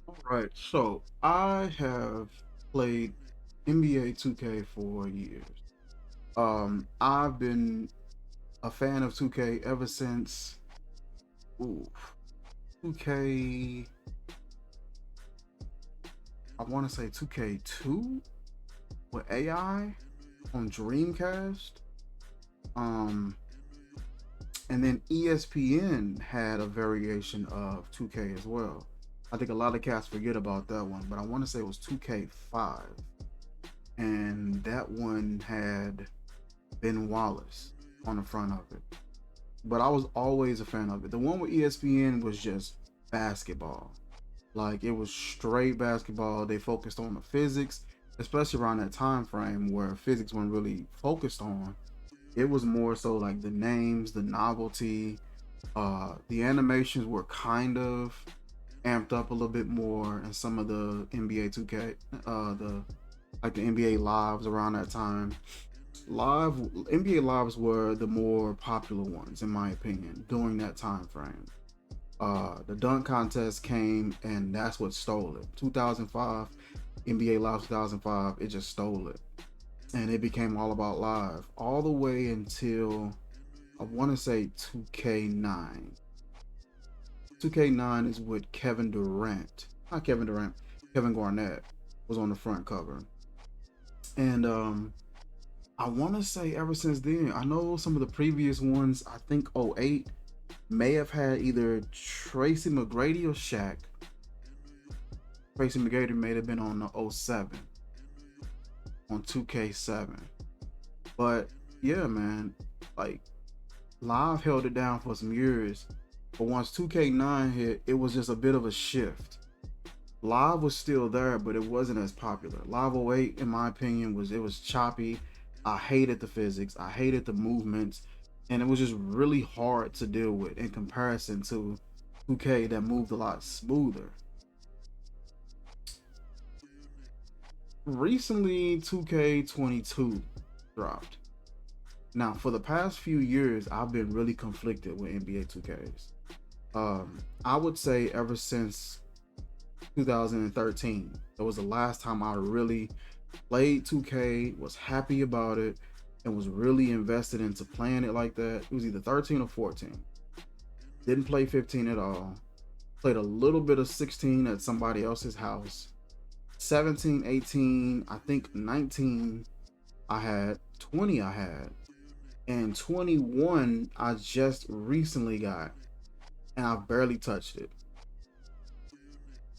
All right, so I have played NBA 2K for years. I've been a fan of 2K ever since ooh, 2K. I want to say 2K2 with AI on Dreamcast. Um, and then ESPN had a variation of 2K as well. I think a lot of cats forget about that one, but I want to say it was 2K5, and that one had Ben Wallace on the front of it. But I was always a fan of it. The one with ESPN was just basketball. Like it was straight basketball. They focused on the physics, especially around that time frame where physics wasn't really focused on. It was more so like the names, the novelty. The animations were kind of amped up a little bit more, and some of the NBA 2K, the like the NBA lives around that time live NBA lives were the more popular ones in my opinion during that time frame. The dunk contest came and that's what stole it. 2005 NBA Live 2005, it just stole it, and it became all about live all the way until I want to say 2K9. 2K9 is with Kevin Durant, not Kevin Durant, Kevin Garnett was on the front cover, and I want to say ever since then, I know some of the previous ones, I think '08 may have had either Tracy McGrady or Shaq. Tracy McGrady may have been on the '07 on 2K7. But yeah, man, like Live held it down for some years. But once 2K9 hit, it was just a bit of a shift. Live was still there, but it wasn't as popular. Live '08, in my opinion, was choppy. I hated the physics. I hated the movements, and it was just really hard to deal with in comparison to 2K that moved a lot smoother. Recently, 2K22 dropped. Now, for the past few years, I've been really conflicted with NBA 2Ks. I would say ever since 2013. That was the last time I really played 2K, was happy about it, and was really invested into playing it like that. It was either 13 or 14. Didn't play 15 at all. Played a little bit of 16 at somebody else's house. 17, 18, I think 19 I had, 20 I had, and 21 I just recently got, and I barely touched it.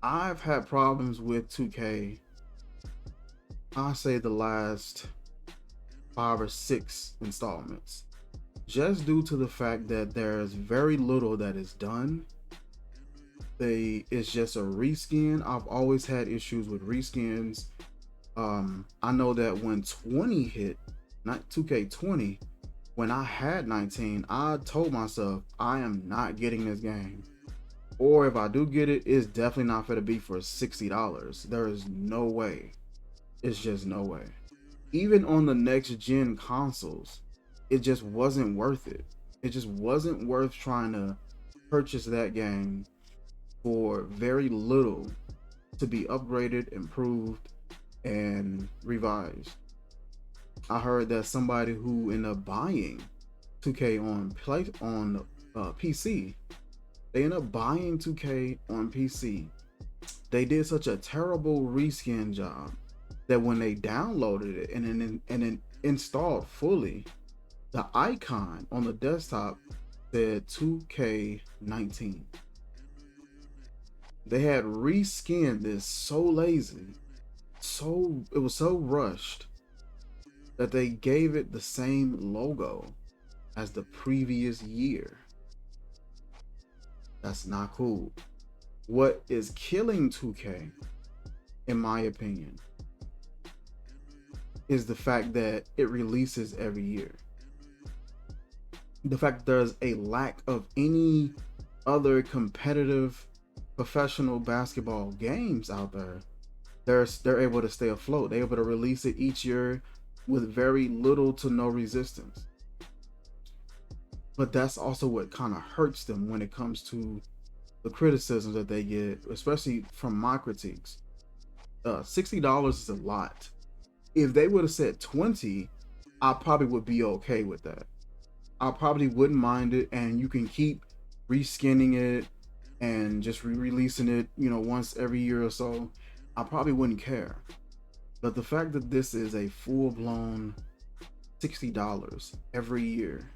I've had problems with 2K, I say the last 5 or 6 installments, just due to the fact that there's very little that is done. It's just a reskin. I've always had issues with reskins. I know that when 20 hit, not 2K20, when I had 19, I told myself I am not getting this game. Or if I do get it, it's definitely not going to be for $60. There is no way. It's just no way. Even on the next gen consoles, it just wasn't worth it. It just wasn't worth trying to purchase that game for very little to be upgraded, improved, and revised. I heard that somebody who ended up buying 2K on PC, they ended up buying 2K on PC. They did such a terrible reskin job that when they downloaded it and then installed fully, the icon on the desktop said 2K19. They had reskinned this so lazy, so it was so rushed that they gave it the same logo as the previous year. That's not cool. What is killing 2K, in my opinion, is the fact that it releases every year. The fact that there's a lack of any other competitive professional basketball games out there. They're able to stay afloat. They're able to release it each year with very little to no resistance. But that's also what kind of hurts them when it comes to the criticisms that they get, especially from my critiques. $60 is a lot. If they would have said 20, I probably would be okay with that. I probably wouldn't mind it, and you can keep reskinning it and just re-releasing it, once every year or so. I probably wouldn't care. But the fact that this is a full-blown $60 every year,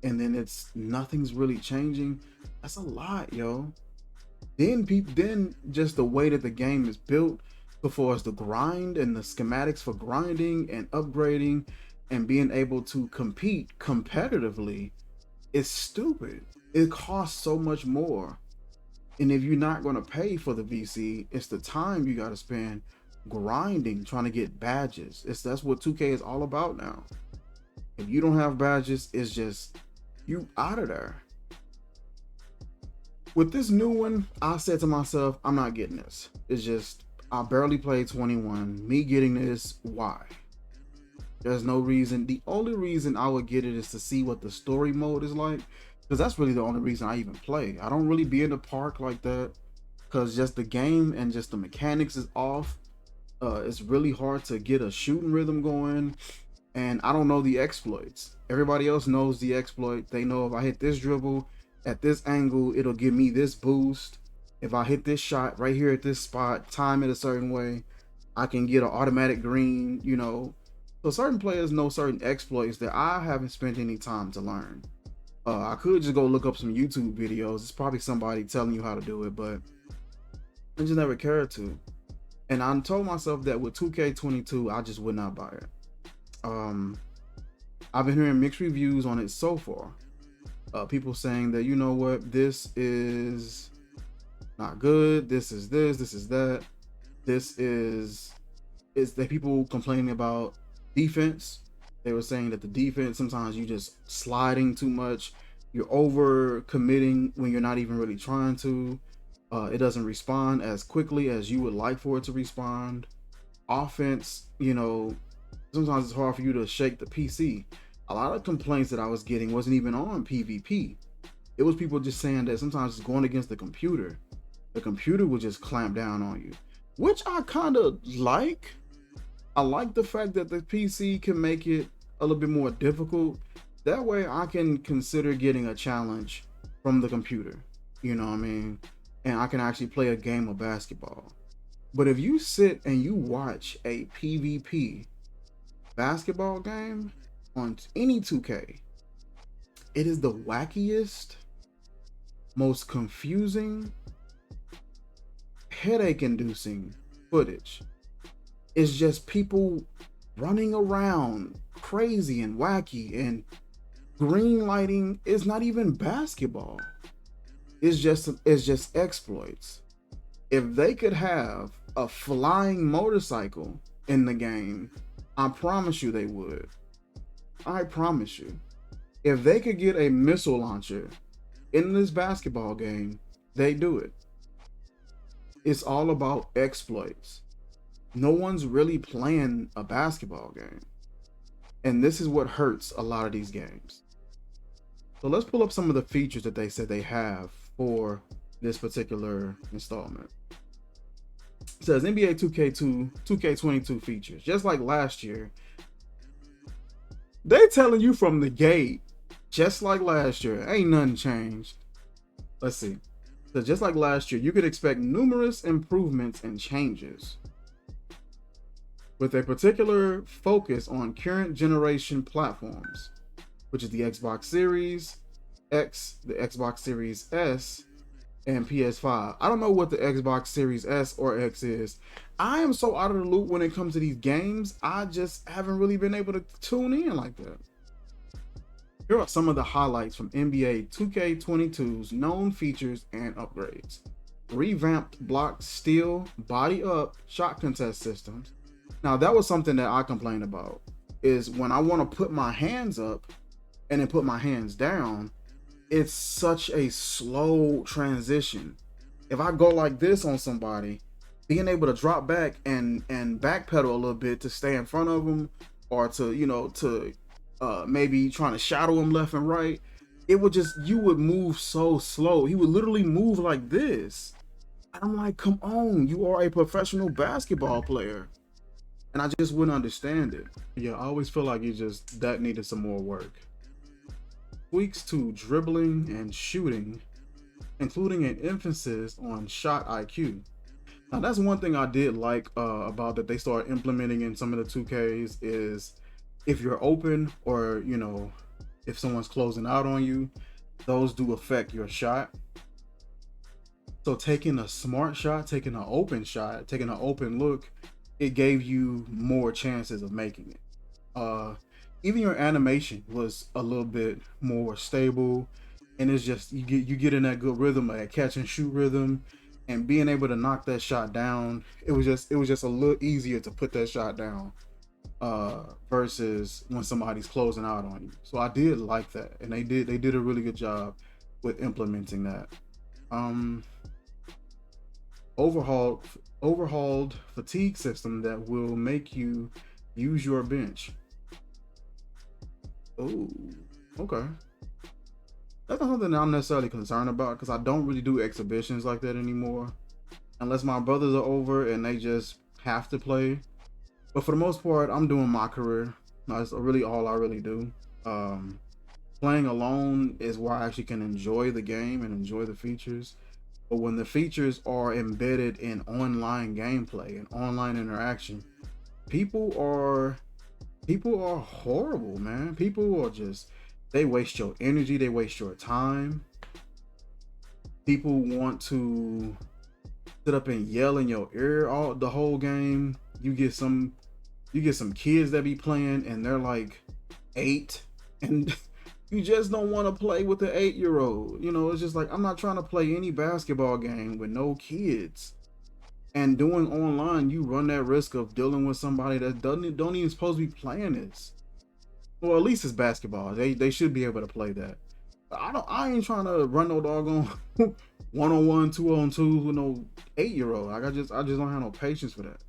and then nothing's really changing, that's a lot, yo. Then just the way that the game is built, before us the grind and the schematics for grinding and upgrading and being able to compete competitively, is stupid. It costs so much more. And if you're not going to pay for the VC, it's the time you got to spend grinding, trying to get badges. That's what 2K is all about now. If you don't have badges, it's just you out of there. With this new one, I said to myself, I'm not getting this. It's just, I barely played 21. Me getting this, why? There's no reason. The only reason I would get it is to see what the story mode is like, because that's really the only reason I even play. I don't really be in the park like that, because just the game and just the mechanics is off. It's really hard to get a shooting rhythm going, and I don't know the exploits. Everybody else knows the exploit. They know if I hit this dribble at this angle, it'll give me this boost. If I hit this shot right here at this spot, time it a certain way, I can get an automatic green, So certain players know certain exploits that I haven't spent any time to learn. I could just go look up some YouTube videos. It's probably somebody telling you how to do it, but I just never cared to. And I told myself that with 2K22, I just would not buy it. I've been hearing mixed reviews on it so far. People saying that, you know what, this is not good. This is this. This is that. This is the people complaining about defense. They were saying that the defense, sometimes you just sliding too much. You're over committing when you're not even really trying to. It doesn't respond as quickly as you would like for it to respond. Offense, sometimes it's hard for you to shake the PC. A lot of complaints that I was getting wasn't even on PvP. It was people just saying that sometimes it's going against the computer. The computer will just clamp down on you, which I kind of like. I like the fact that the PC can make it a little bit more difficult. That way I can consider getting a challenge from the computer. You know what I mean? And I can actually play a game of basketball. But if you sit and you watch a PvP basketball game on any 2K, it is the wackiest, most confusing, headache-inducing footage. It's just people running around crazy and wacky, and green lighting is not even basketball. It's just exploits. If they could have a flying motorcycle in the game, I promise you they would. I promise you. If they could get a missile launcher in this basketball game, they do it. It's all about exploits. No one's really playing a basketball game. And this is what hurts a lot of these games. So let's pull up some of the features that they said they have for this particular installment. It says NBA 2K22 features. Just like last year, they telling you from the gate, just like last year, ain't nothing changed. Let's see. So just like last year, you could expect numerous improvements and changes, with a particular focus on current generation platforms, which is the Xbox Series X, the Xbox Series S, and PS5. I don't know what the Xbox Series S or X is. I am so out of the loop when it comes to these games. I just haven't really been able to tune in like that. Here are some of the highlights from NBA 2K22's known features and upgrades. Revamped block, steal, body up, shot contest systems. Now that was something that I complained about, is when I want to put my hands up and then put my hands down, it's such a slow transition. If I go like this on somebody, being able to drop back and backpedal a little bit to stay in front of them, or to maybe trying to shadow them left and right, it would just, you would move so slow. He would literally move like this. And I'm like, come on, you are a professional basketball player. And I just wouldn't understand it. Yeah, I always feel like that needed some more work. Tweaks to dribbling and shooting, including an emphasis on shot IQ. Now that's one thing I did like about that they started implementing in some of the 2Ks is if you're open, or if someone's closing out on you, those do affect your shot. So taking a smart shot, taking an open shot, taking an open look, it gave you more chances of making it. Even your animation was a little bit more stable, and it's just you get in that good rhythm, that catch and shoot rhythm, and being able to knock that shot down. It was just a little easier to put that shot down versus when somebody's closing out on you. So I did like that, and they did a really good job with implementing that. Overhauled fatigue system that will make you use your bench. Oh, okay. That's not something that I'm necessarily concerned about, because I don't really do exhibitions like that anymore, unless my brothers are over and they just have to play. But for the most part, I'm doing my career. That's really all I really do. Playing alone is where I actually can enjoy the game and enjoy the features. But when the features are embedded in online gameplay and online interaction, people are horrible, man. People are just, they waste your energy, they waste your time. People want to sit up and yell in your ear the whole game. You get some kids that be playing and they're like 8, and you just don't want to play with the 8-year-old. It's just like, I'm not trying to play any basketball game with no kids. And doing online, you run that risk of dealing with somebody that don't even supposed to be playing this. Well, at least it's basketball. They should be able to play that. I ain't trying to run no doggone 1-on-1, 2-on-2 with no 8-year-old. Like I just don't have no patience for that.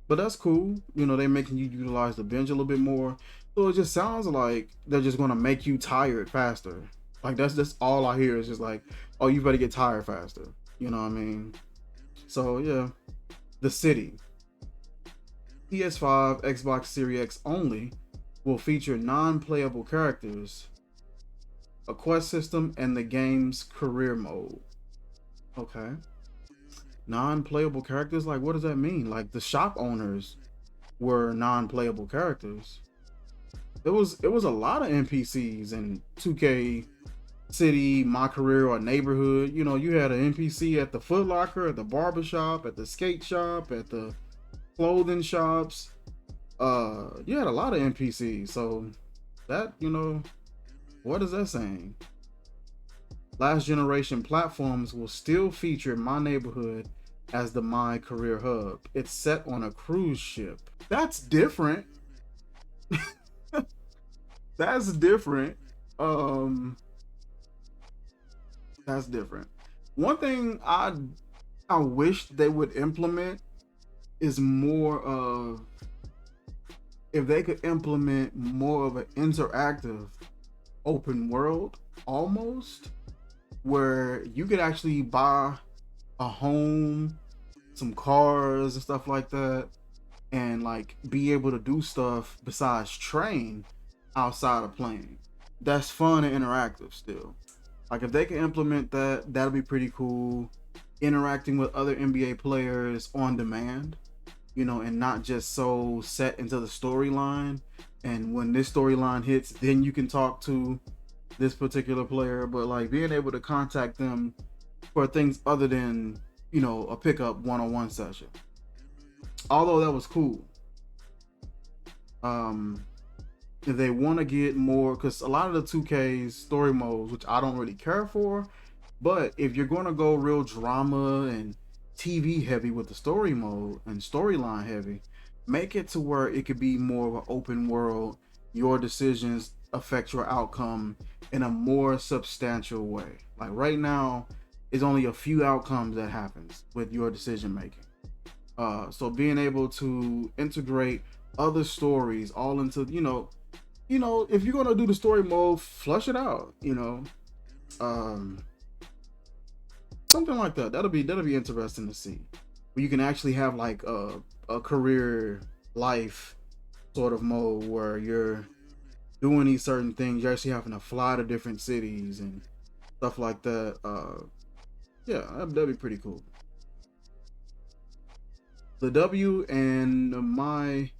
But that's cool. They're making you utilize the bench a little bit more. So it just sounds like they're just gonna make you tired faster. Like that's all I hear is just like, oh, you better get tired faster. You know what I mean? So yeah, the city. PS5, Xbox Series X only will feature non-playable characters, a quest system, and the game's career mode. Okay. Non-playable characters, like what does that mean? Like the shop owners were non-playable characters. It was a lot of NPCs in 2K City, My Career, or Neighborhood. You had an NPC at the Foot Locker, at the barbershop, at the skate shop, at the clothing shops. You had a lot of NPCs. So that, what is that saying? Last generation platforms will still feature My Neighborhood as the My Career hub. It's set on a cruise ship. That's different. That's different. That's different. One thing I wish they would implement is more of, if they could implement more of an interactive open world almost, where you could actually buy a home, some cars and stuff like that, and like be able to do stuff besides train outside of playing. That's fun and interactive still. Like if they can implement that, that'll be pretty cool. Interacting with other NBA players on demand, and not just so set into the storyline. And when this storyline hits, then you can talk to this particular player, but like being able to contact them for things other than, a pickup one-on-one session. Although that was cool. If they want to get more, because a lot of the 2K's story modes, which I don't really care for, but if you're going to go real drama and TV heavy with the story mode and storyline heavy, make it to where it could be more of an open world. Your decisions affect your outcome in a more substantial way. Like right now, it's only a few outcomes that happens with your decision making. So being able to integrate other stories all into, you know, if you're gonna do the story mode, flush it out. You know, um, something like that. That'll be interesting to see. Where you can actually have like a career life sort of mode where you're doing these certain things. You're actually having to fly to different cities and stuff like that. Yeah, that'd be pretty cool. The W and my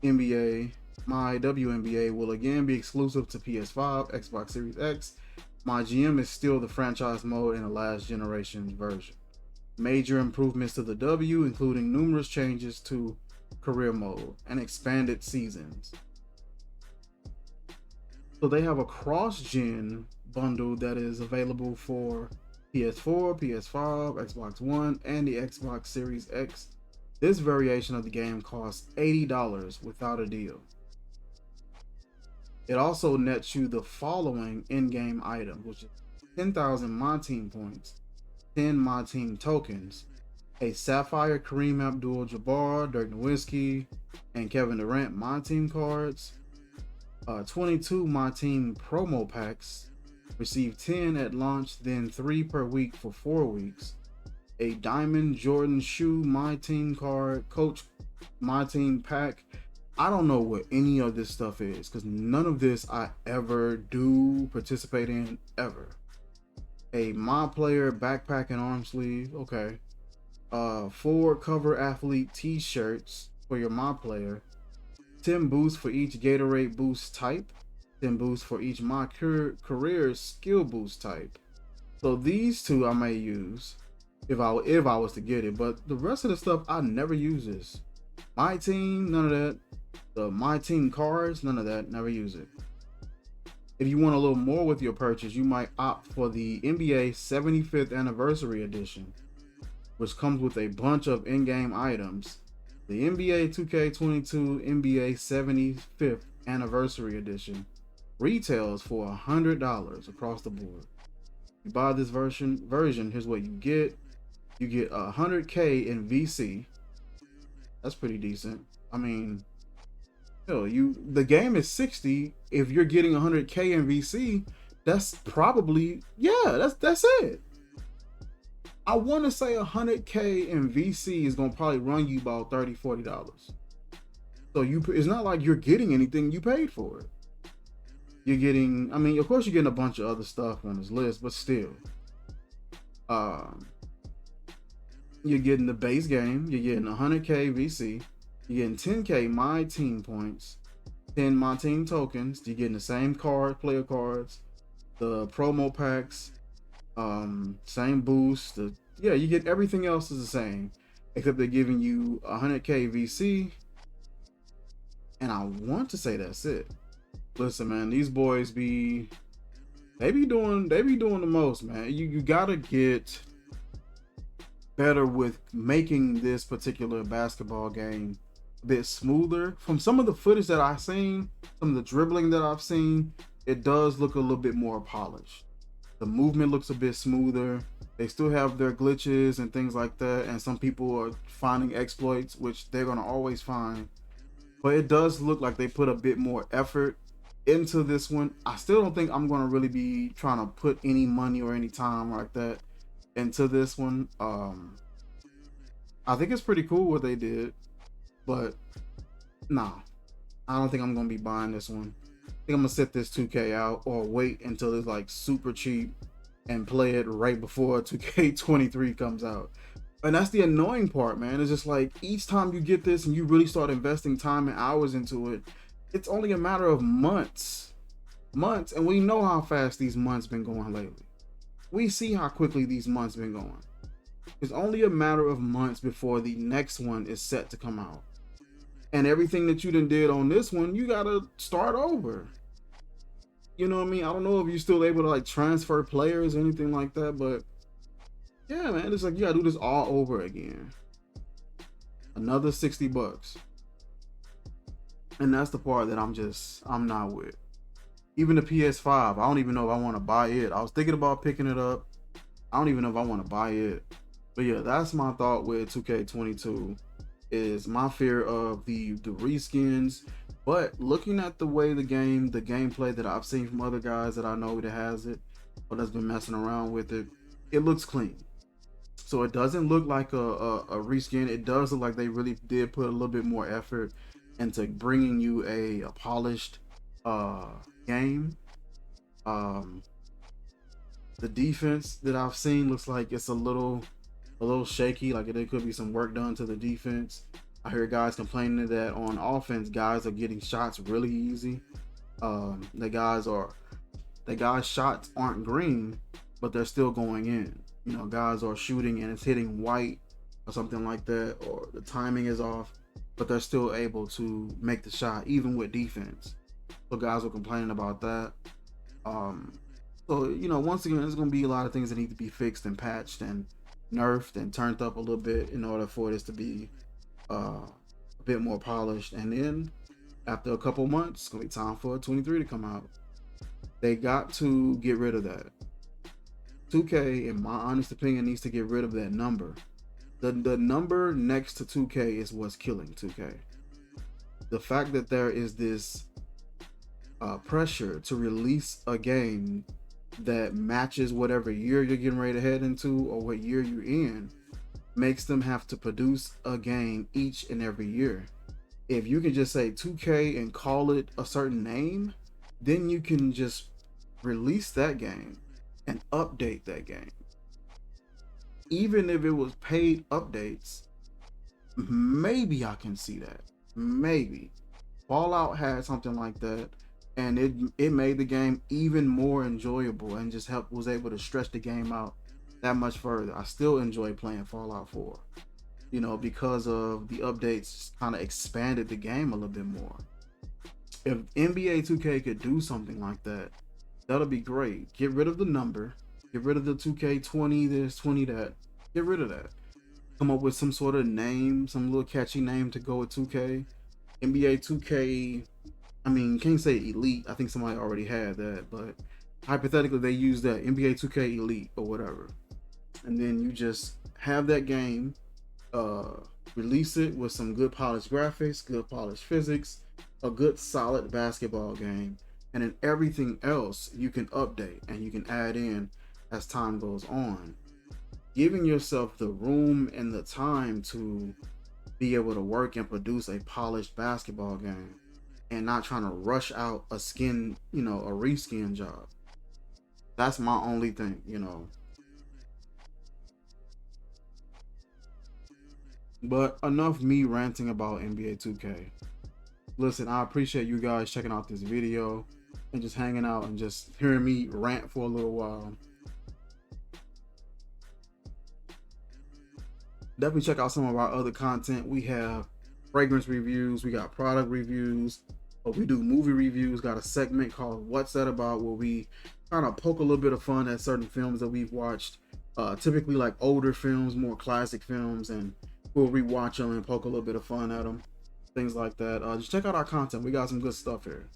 NBA, my WNBA will again be exclusive to PS5, Xbox Series X. My GM is still the franchise mode in the last generation's version. Major improvements to the W, including numerous changes to career mode and expanded seasons. So they have a cross-gen bundle that is available for PS4, PS5, Xbox One, and the Xbox Series X. This variation of the game costs $80 without a deal. It also nets you the following in-game items, which is 10,000 My Team points, 10 My Team tokens, a Sapphire Kareem Abdul-Jabbar, Dirk Nowitzki, and Kevin Durant My Team cards, 22 My Team promo packs, receive 10 at launch, then 3 per week for 4 weeks, a Diamond Jordan Shoe My Team card, Coach My Team pack. I don't know what any of this stuff is because none of this I ever do participate in ever. A My Player backpack and arm sleeve, okay. 4 cover athlete t-shirts for your My Player, 10 boosts for each Gatorade boost type, 10 boosts for each My Career skill boost type. So these two I may use if I was to get it, but the rest of the stuff I never use this. My Team, none of that. The My Team cards, none of that, never use it. If you want a little more with your purchase, you might opt for the NBA 75th Anniversary Edition, which comes with a bunch of in-game items. The NBA 2K22 NBA 75th Anniversary Edition retails for $100 across the board. You buy this version, here's what you get. You get 100K in VC. That's pretty decent. I mean, the game is 60. If you're getting 100K in VC, that's probably, yeah, that's it. I want to say 100K in VC is gonna probably run you about $30-$40. So it's not like you're getting anything you paid for it. You're getting, I mean, of course you're getting a bunch of other stuff on this list, but still, you're getting the base game. You're getting 100K VC. You're getting 10K My Team points, 10 My Team tokens. You're getting the same player cards, the promo packs, same boost. You get everything else is the same, except they're giving you 100K VC. And I want to say that's it. Listen, man, these boys they be doing the most, man. You gotta get better with making this particular basketball game a bit smoother. From some of the footage that I've seen, some of the dribbling that I've seen, it does look a little bit more polished. The movement looks a bit smoother. They still have their glitches and things like that, and some people are finding exploits, which they're gonna always find. But it does look like they put a bit more effort into this one. I still don't think I'm gonna really be trying to put any money or any time like that into this one. I think it's pretty cool what they did, but nah, I don't think I'm gonna be buying this one. I think I'm gonna set this 2K out or wait until it's like super cheap and play it right before 2K23 comes out. And that's the annoying part, man. It's just like each time you get this and you really start investing time and hours into it, it's only a matter of months, and we know how fast these months been going lately. We see how quickly these months been going. It's only a matter of months before the next one is set to come out. And everything that you done did on this one, you gotta start over. You know what I mean? I don't know if you're still able to like transfer players or anything like that, but yeah, man, it's like you gotta do this all over again. Another $60. And that's the part that I'm not with. Even the PS5, I don't even know if I want to buy it. I was thinking about picking it up. I don't even know if I want to buy it. But yeah, that's my thought with 2K22 is my fear of the reskins. But looking at the way the gameplay that I've seen from other guys that I know that has it or that's been messing around with it, it looks clean. So it doesn't look like a reskin. It does look like they really did put a little bit more effort into bringing you a polished uh, game. Um, the defense that I've seen looks like it's a little shaky. Like there could be some work done to the defense. I hear guys complaining that on offense, guys are getting shots really easy. The guys' shots aren't green, but they're still going in. You know, guys are shooting and it's hitting white or something like that, or the timing is off, but they're still able to make the shot even with defense. So guys are complaining about that. Um, so once again, there's gonna be a lot of things that need to be fixed and patched and nerfed and turned up a little bit in order for this to be a bit more polished. And then after a couple months, it's gonna be time for 23 to come out. They got to get rid of that. 2K, in my honest opinion, needs to get rid of that number. The number next to 2K is what's killing 2K. The fact that there is this pressure to release a game that matches whatever year you're getting ready to head into or what year you're in makes them have to produce a game each and every year. If you can just say 2K and call it a certain name, then you can just release that game and update that game. Even if it was paid updates, maybe I can see that. Maybe. Fallout had something like that, and it made the game even more enjoyable and just was able to stretch the game out that much further. I still enjoy playing Fallout 4, because of the updates kind of expanded the game a little bit more. If NBA 2K could do something like that, that'll be great. Get rid of the number, get rid of the 2K20 this, 20 that. Get rid of that. Come up with some sort of name, some little catchy name to go with 2K. NBA 2K, I mean, can't say Elite. I think somebody already had that, but hypothetically they use that NBA 2K Elite or whatever. And then you just have that game, release it with some good polished graphics, good polished physics, a good solid basketball game, and then everything else you can update and you can add in as time goes on, giving yourself the room and the time to be able to work and produce a polished basketball game and not trying to rush out a reskin job. That's my only thing. But enough me ranting about NBA 2K. Listen, I appreciate you guys checking out this video and just hanging out and just hearing me rant for a little while. Definitely check out some of our other content. We have fragrance reviews, we got product reviews, but we do movie reviews. Got a segment called What's That About, where we kind of poke a little bit of fun at certain films that we've watched, typically like older films, more classic films, and we'll rewatch them and poke a little bit of fun at them, things like that. Just check out our content. We got some good stuff here.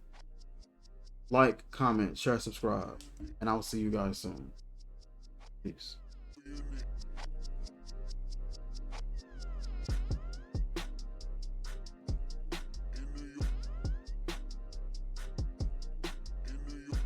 Like, comment, share, subscribe, and I will see you guys soon. Peace.